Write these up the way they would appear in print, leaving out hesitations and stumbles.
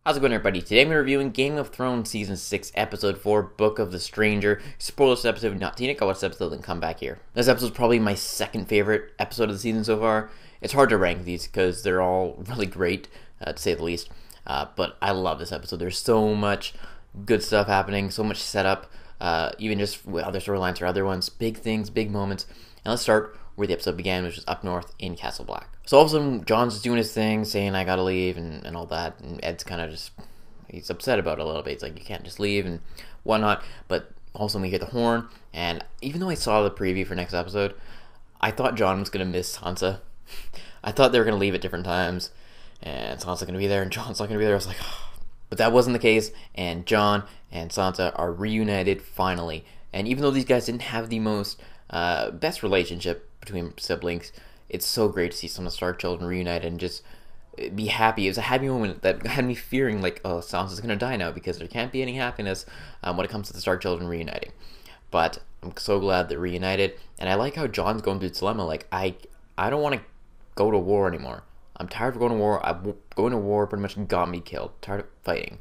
How's it going, everybody? Today I'm reviewing Game of Thrones Season 6, Episode 4, Book of the Stranger. Spoiler this episode if you've not seen it, go watch this episode and come back here. This episode is probably my second favorite episode of the season so far. It's hard to rank these because they're all really great, to say the least. But I love this episode. There's so much good stuff happening, so much setup, even just with other storylines or other ones. Big things, big moments. And let's start where the episode began, which was up north in Castle Black. So all of a sudden, John's doing his thing, saying, I gotta leave, and all that, and Ed's kind of just, he's upset about it a little bit. He's like, you can't just leave, and whatnot, but all of a sudden we hear the horn, and even though I saw the preview for next episode, I thought John was gonna miss Sansa. I thought they were gonna leave at different times, and Sansa's gonna be there, and John's not gonna be there. I was like, oh. But that wasn't the case, and John and Sansa are reunited finally, and even though these guys didn't have the most best relationship between siblings, it's so great to see some of the Stark children reunited and just be happy. It was a happy moment that had me fearing like, oh, Sansa's gonna die now because there can't be any happiness when it comes to the Stark children reuniting. But I'm so glad they're reunited, and I like how John's going through this dilemma. Like, I don't want to go to war anymore. I'm tired of going to war. Going to war pretty much got me killed. Tired of fighting.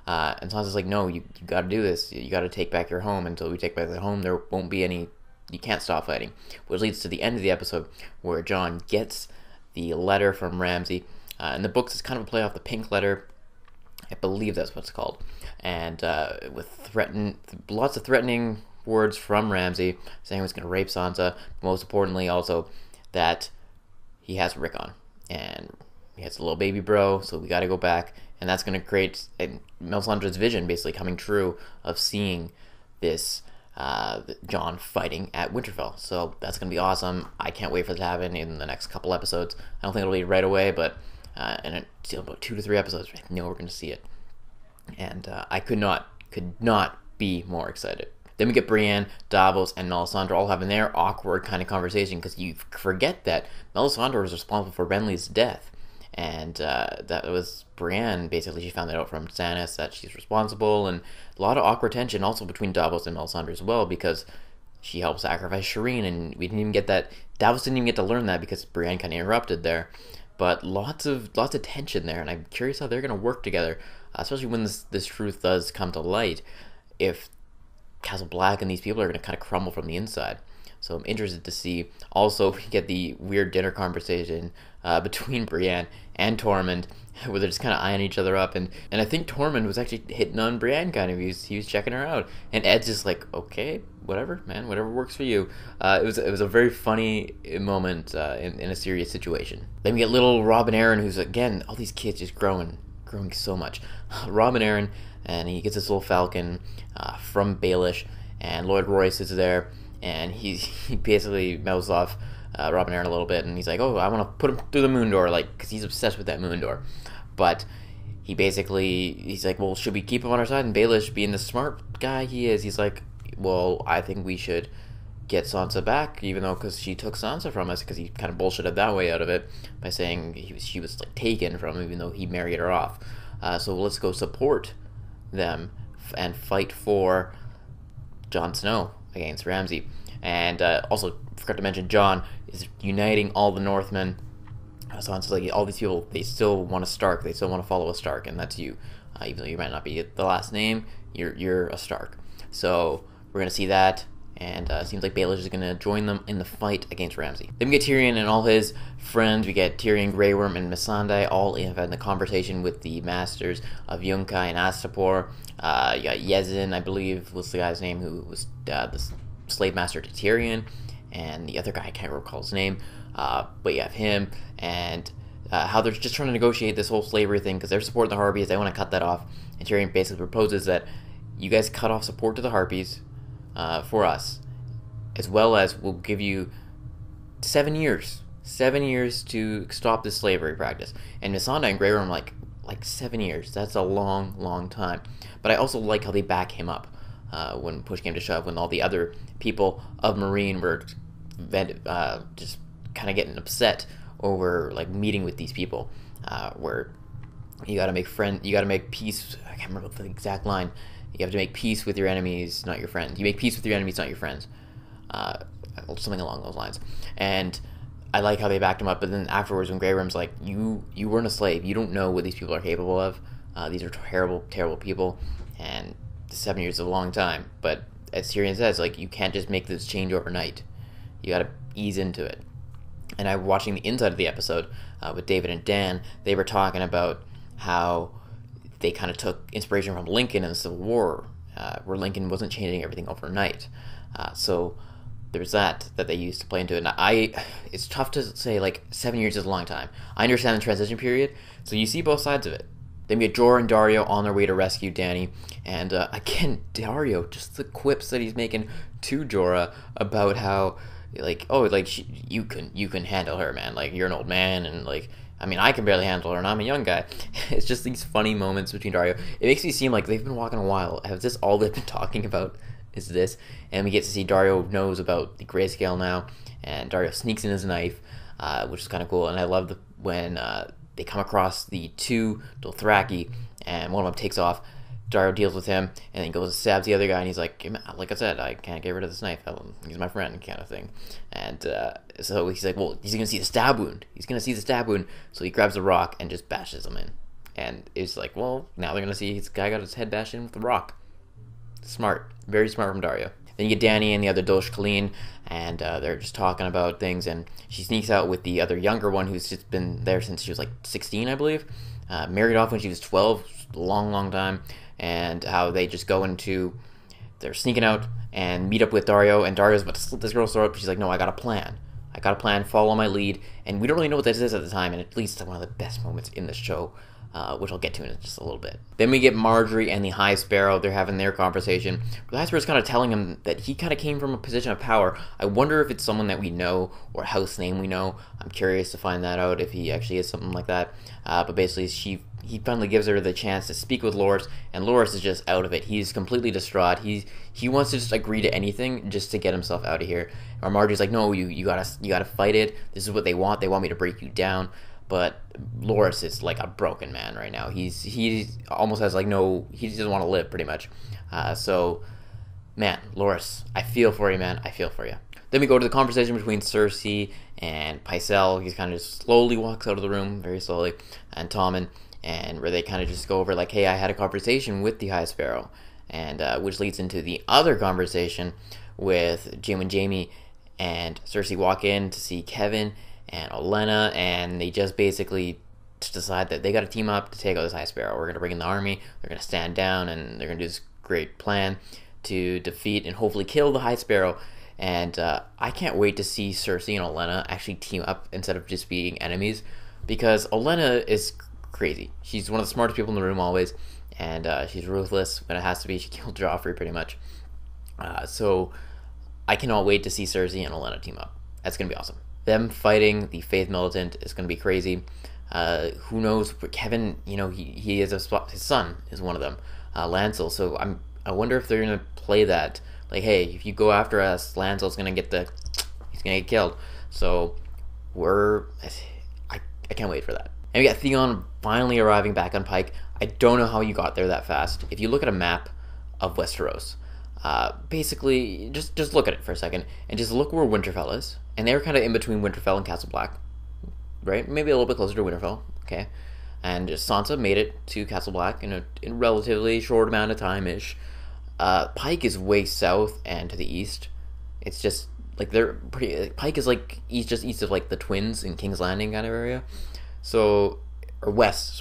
And Sansa's like, no, you got to do this. You got to take back your home. Until we take back the home, there won't be any. You can't stop fighting. Which leads to the end of the episode where John gets the letter from Ramsay. In the books, it's kind of a play off the Pink Letter. I believe that's what it's called. And with lots of threatening words from Ramsay, saying he was going to rape Sansa. Most importantly, also that he has Rickon. And he has a little baby bro, so we got to go back. And that's going to create Melisandre's vision basically coming true of seeing this John fighting at Winterfell. So that's going to be awesome. I can't wait for that to happen in the next couple episodes. I don't think it'll be right away, but in about 2 to 3 episodes, I know we're going to see it. And I could not be more excited. Then we get Brienne, Davos, and Melisandre all having their awkward kind of conversation because you forget that Melisandre was responsible for Renly's death. And that was Brienne, basically, she found that out from Stannis that she's responsible, and a lot of awkward tension also between Davos and Melisandre as well, because she helped sacrifice Shireen, and we didn't even get that. Davos didn't even get to learn that because Brienne kind of interrupted there. But lots of tension there, and I'm curious how they're going to work together, especially when this truth does come to light, if Castle Black and these people are going to kind of crumble from the inside. So I'm interested to see. Also, we get the weird dinner conversation between Brienne and Tormund, where they're just kind of eyeing each other up. And I think Tormund was actually hitting on Brienne, kind of. He was checking her out. And Ed's just like, okay, whatever, man, whatever works for you. It was a very funny moment in a serious situation. Then we get little Robin Arryn, who's, again, all these kids just growing so much. Robin Arryn, and he gets this little falcon from Baelish, and Lord Royce is there. And he basically mouths off Robin Arryn a little bit, and he's like, oh, I want to put him through the moon door, like, because he's obsessed with that moon door. But he's like, well, should we keep him on our side? And Baelish, being the smart guy he is, he's like, well, I think we should get Sansa back, even though, because she took Sansa from us, because he kind of bullshitted that way out of it by saying she was like taken from him, even though he married her off. So let's go support them and fight for Jon Snow against Ramsay. And also, forgot to mention, John is uniting all the Northmen. So it's like all these people, they still want a Stark. They still want to follow a Stark, and that's you. Even though you might not be the last name, you're a Stark. So we're going to see that. And it seems like Baelish is going to join them in the fight against Ramsay. Then we get Tyrion and all his friends. We get Tyrion, Grey Worm, and Missandei all in the conversation with the masters of Yunkai and Astapor. You got Yezin, I believe, was the guy's name, who was the slave master to Tyrion. And the other guy, I can't recall his name. But you have him. And how they're just trying to negotiate this whole slavery thing because they're supporting the Harpies. They want to cut that off. And Tyrion basically proposes that you guys cut off support to the Harpies for us, as well as we'll give you 7 years. 7 years to stop this slavery practice. And Missandei and Grey Worm like 7 years. That's a long time. But I also like how they back him up when push came to shove, when all the other people of Meereen were just kind of getting upset over like meeting with these people, where you got to make peace. I can't remember the exact line. You have to make peace with your enemies, not your friends. You make peace with your enemies, not your friends. Something along those lines. And I like how they backed him up, but then afterwards when Grey Worm's like, you weren't a slave. You don't know what these people are capable of. These are terrible, terrible people, and 7 years is a long time. But as Tyrion says, like, you can't just make this change overnight. You gotta ease into it. And I'm watching the inside of the episode with David and Dan. They were talking about how they kind of took inspiration from Lincoln in the Civil War, where Lincoln wasn't changing everything overnight. So there's that they used to play into it. And it's tough to say, like, 7 years is a long time. I understand the transition period, so you see both sides of it. Then we get Jorah and Daario on their way to rescue Dany, and again, Daario, just the quips that he's making to Jorah about how, like, oh, like, you can handle her, man. Like, you're an old man, and, like, I mean, I can barely handle her, and I'm a young guy. It's just these funny moments between Daario. It makes me seem like they've been walking a while. Has this all they've been talking about? Is this? And we get to see Daario knows about the grayscale now, and Daario sneaks in his knife, which is kind of cool. And I love when they come across the two Dothraki, and one of them takes off. Daario deals with him, and then goes and stabs the other guy, and he's like I said, I can't get rid of this knife. He's my friend, kind of thing. And so he's like, well, he's going to see the stab wound. He's going to see the stab wound, so he grabs a rock and just bashes him in. And it's like, well, now they're going to see this guy got his head bashed in with a rock. Smart. Very smart from Daario. Then you get Dany and the other Dosh Khaleen, and they're just talking about things, and she sneaks out with the other younger one who's just been there since she was like 16, I believe. Married off when she was 12, long time, and how they just they're sneaking out and meet up with Daario, and Dario's about to slit this girl's throat, but she's like, no, I got a plan, follow my lead, and we don't really know what this is at the time, and at least it's one of the best moments in the show. Which I'll get to in just a little bit. Then we get Margaery and the High Sparrow. They're having their conversation. The High Sparrow's kind of telling him that he kind of came from a position of power. I wonder if it's someone that we know or a house name we know. I'm curious to find that out if he actually is something like that. But basically, he finally gives her the chance to speak with Loras, and Loras is just out of it. He's completely distraught. He wants to just agree to anything just to get himself out of here. Or Margaery's like, no, you gotta fight it. This is what they want. They want me to break you down. But Loras is like a broken man right now. He almost has like he doesn't want to live, pretty much. So, man, Loras, I feel for you, man. I feel for you. Then we go to the conversation between Cersei and Pycelle. He kind of just slowly walks out of the room, very slowly, and Tommen, and where they kind of just go over like, hey, I had a conversation with the High Sparrow, and which leads into the other conversation with when Jaime and Cersei walk in to see Kevan and Olenna, and they just basically decide that they got to team up to take out this High Sparrow. We're going to bring in the army, they're going to stand down, and they're going to do this great plan to defeat and hopefully kill the High Sparrow. And I can't wait to see Cersei and Olenna actually team up instead of just being enemies, because Olenna is crazy. She's one of the smartest people in the room always, and she's ruthless when it has to be. She killed Joffrey pretty much. So I cannot wait to see Cersei and Olenna team up. That's going to be awesome. Them fighting the Faith Militant is going to be crazy. Who knows? Kevan, he is his son is one of them, Lancel. So I wonder if they're going to play that. Like, hey, if you go after us, Lancel's going to he's going to get killed. So I can't wait for that. And we got Theon finally arriving back on Pike. I don't know how you got there that fast. If you look at a map of Westeros, basically, just look at it for a second, and just look where Winterfell is. And they're kind of in between Winterfell and Castle Black, right? Maybe a little bit closer to Winterfell, okay? And just Sansa made it to Castle Black in a relatively short amount of time-ish. Pike is way south and to the east. It's just, like, Pike is, like, just east of, like, the Twins in King's Landing kind of area. So, or west,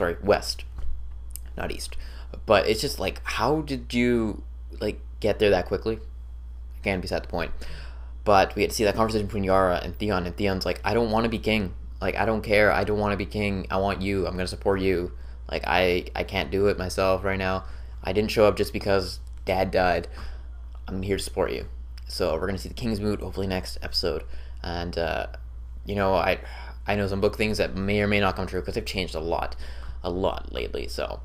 not east. But it's just, like, how did you, like, get there that quickly? Again, beside the point. But we had to see that conversation between Yara and Theon's like, I don't want to be king. Like, I don't care. I don't want to be king. I want you. I'm going to support you. Like, I can't do it myself right now. I didn't show up just because Dad died. I'm here to support you. So we're going to see the King's Moot hopefully next episode. And, I know some book things that may or may not come true because they've changed a lot lately. So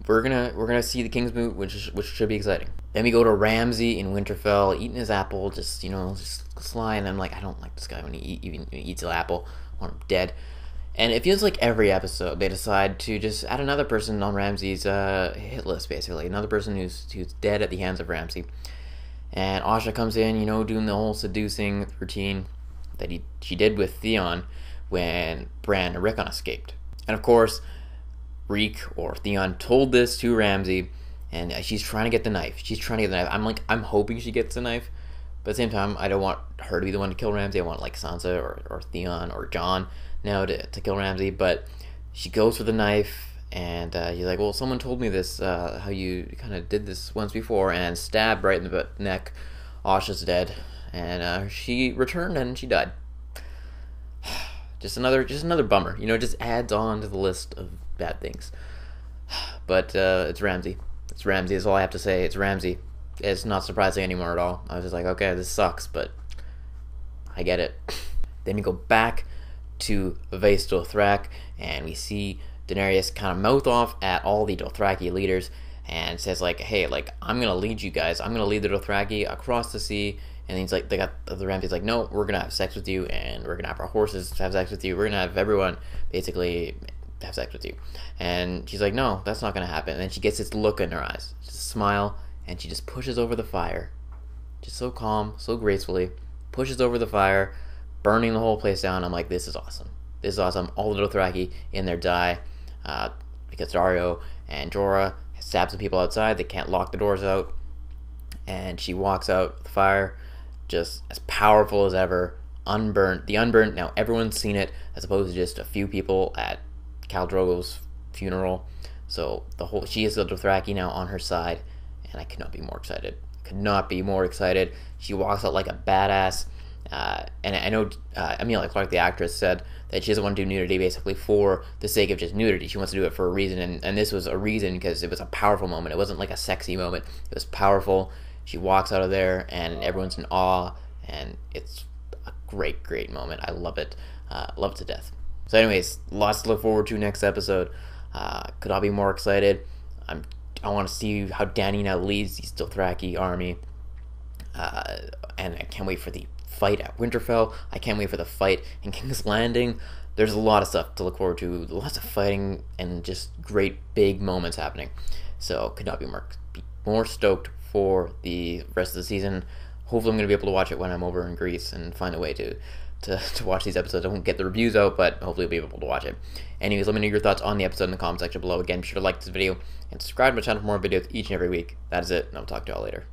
we're gonna see the King's Moot, which should be exciting. Then we go to Ramsay in Winterfell, eating his apple, just sly, and I'm like, I don't like this guy when he eats an apple. I want him dead. And it feels like every episode they decide to just add another person on Ramsay's hit list, basically. Another person who's dead at the hands of Ramsay. And Asha comes in, doing the whole seducing routine that she did with Theon when Bran and Rickon escaped. And of course, Reek or Theon told this to Ramsay, and she's trying to get the knife. I'm hoping she gets the knife, but at the same time, I don't want her to be the one to kill Ramsay. I want like Sansa or Theon or Jon now to kill Ramsay. But she goes for the knife, and he's like, "Well, someone told me this. How you kind of did this once before," and stabbed right in the neck. Asha's dead, and she returned and she died. Just another bummer. Just adds on to the list of bad things. But it's Ramsay. It's Ramsay is all I have to say. It's Ramsay. It's not surprising anymore at all. I was just like, okay, this sucks, but I get it. Then we go back to Vaes Dothrak, and we see Daenerys kind of mouth off at all the Dothraki leaders, and says like, hey, like, I'm gonna lead you guys. I'm gonna lead the Dothraki across the sea. And he's like, the Ramsay's like, no, we're gonna have sex with you, and we're gonna have our horses have sex with you. We're gonna have everyone basically have sex with you. And she's like, no, that's not gonna happen. And then she gets this look in her eyes, just a smile, and she just pushes over the fire, just so calm, so gracefully, pushes over the fire, burning the whole place down. I'm like, this is awesome. This is awesome. All the Dothraki in there die because Daario and Jorah stab some people outside. They can't lock the doors out, and she walks out the fire, just as powerful as ever, unburnt. The unburnt, now everyone's seen it, as opposed to just a few people at Khal Drogo's funeral. So she is the Dothraki now on her side, and I could not be more excited. She walks out like a badass, and I know Emilia Clarke, the actress, said that she doesn't want to do nudity basically for the sake of just nudity. She wants to do it for a reason, and this was a reason because it was a powerful moment. It wasn't like a sexy moment. It was powerful. She walks out of there, and everyone's in awe, and it's a great, great moment. I love it. Love it to death. So anyways, lots to look forward to next episode. Could not be more excited. I want to see how Dany now leads the Dothraki army, and I can't wait for the fight at Winterfell. I can't wait for the fight in King's Landing. There's a lot of stuff to look forward to. Lots of fighting and just great big moments happening. So could not be more stoked for the rest of the season. Hopefully I'm going to be able to watch it when I'm over in Greece and find a way to watch these episodes. I won't get the reviews out, but hopefully I'll be able to watch it. Anyways, let me know your thoughts on the episode in the comment section below. Again, be sure to like this video and subscribe to my channel for more videos each and every week. That is it, and I'll talk to y'all later.